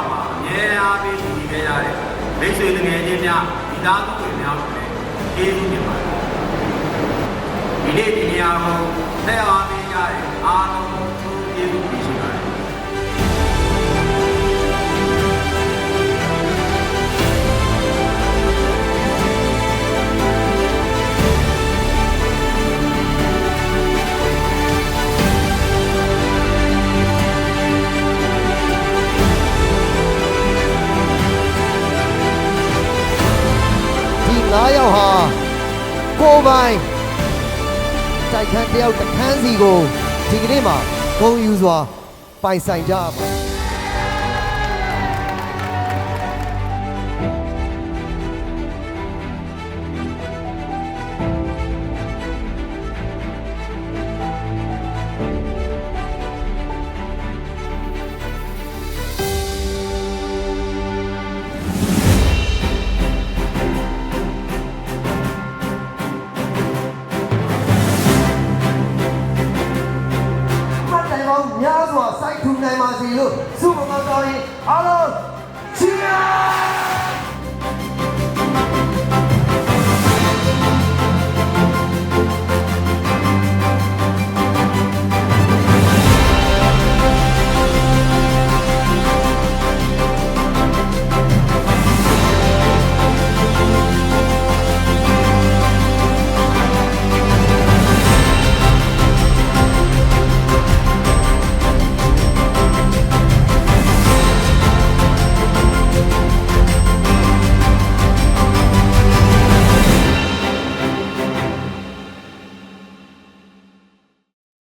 က်မှာအများအားဖြင့်ဒီခဲ့ရတဲ့မိတ်ဆွေတငယ်ချင်းများမိသားစုဝင်များကိုလည်းကျေးဇူးတင်ပါတယ်ဒီနေ့ဒီနေရာကိုဆက်အားပေးကြတဲ့အားလုံးကိုကျေးဇူးတင်ရှိပါတယ်9 ယောက်ဟာကိုယ်ပိုင်တိုက်ခန်းတယောက်တစ်ခန်းစီကိုဒီကနေ့မှာဂုဏ်ယူစွာပိုင်ဆိုင်ကြပါများစွာစိုက်ထူနိုင်ပါစေလို့ဆု